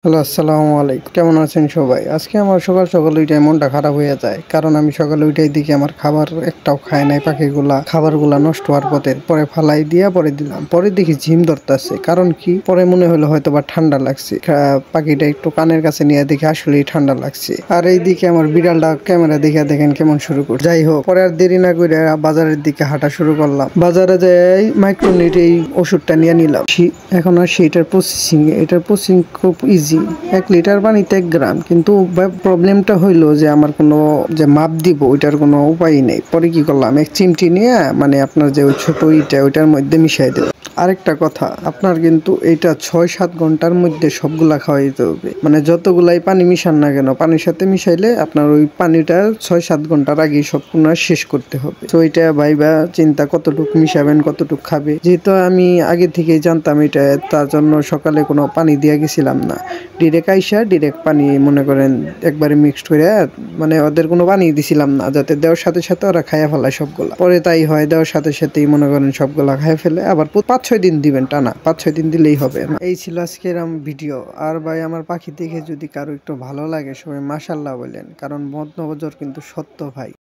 Hello, আসসালামু আলাইকুম। কেমন আছেন সবাই? আজকে আমার সকাল সকাল উইঠাই মনটা খারাপ হইয়া যায়। কারণ আমি সকালে উইঠাই দেখি আমার খাবার একটাও খায় নাই পাখিগুলা। খাবারগুলা নষ্ট হওয়ার পথে। পরে ফালাই দিয়া পরে দিলাম। পরে দেখি ঝিম ধরতাছে। কারণ কি? পরে মনে হলো হয়তোবা ঠান্ডা লাগছে। পাখিটা একটু কানের কাছে নিয়ে দেখি আসলেই ঠান্ডা লাগছে। আর এইদিকে আমার বিড়ালটা ক্যামেরা দেখে দেখেন কেমন শুরু করছে। যাই হোক, পরে আর দেরি না করে বাজারের দিকে হাঁটা শুরু করলাম। বাজারে যাই মাইক্রোনিট এই ওষুধটা নিয়ে নিলাম। এখন আর সেটার প্রসেসিং খুব ইজি। 1 লিটার পানিতে 1 গ্রাম, কিন্তু প্রবলেমটা হইলো যে আমার কোনো যে মাপ দিব ওইটার কোনো উপায় নেই। পরে কি করলাম, এক চিমটি নিয়ে মানে আপনার যে ওই ছোট ওইটার মধ্যে মিশাই দিলাম। আরেকটা কথা, আপনার কিন্তু এইটা 6-7 ঘন্টার মধ্যে সবগুলা খাওয়াইতে হবে। মানে যতগুলাই পানি মিশান না কেন, পানির সাথে মিশাইলে আপনার ওই পানিটা 6-7 ঘন্টার আগেই সম্পূর্ণ শেষ করতে হবে। তো এটা ভাইবা চিন্তা কতটুকু মিশাবেন, কতটুকু খাবে। যেহেতু আমি আগে থেকেই জানতাম এটা, তার জন্য সকালে কোনো পানি দিয়ে গেছিলাম না। ডিরেক্ট আইসা ডিরেক্ট পানি মনে করেন একবারে মিক্সড করে, মানে ওদের কোনো পানি দিছিলাম না, যাতে দেওয়ার সাথে সাথে ওরা খাইয়া ফেলায় সবগুলা। পরে তাই হয়, দেওয়ার সাথে সাথেই মনে করেন সবগুলা খাইয়া ফেলে। আবার 5-6 দিন দিবেন টানা, 5-6 দিন দিলেই হবে না। এই ছিল আজকের ভিডিও। আর ভাই, আমার পাখি দেখে যদি কারো একটু ভালো লাগে সবাই মাশাআল্লাহ বলেন, কারণ মদ নবজর কিন্তু সত্য ভাই।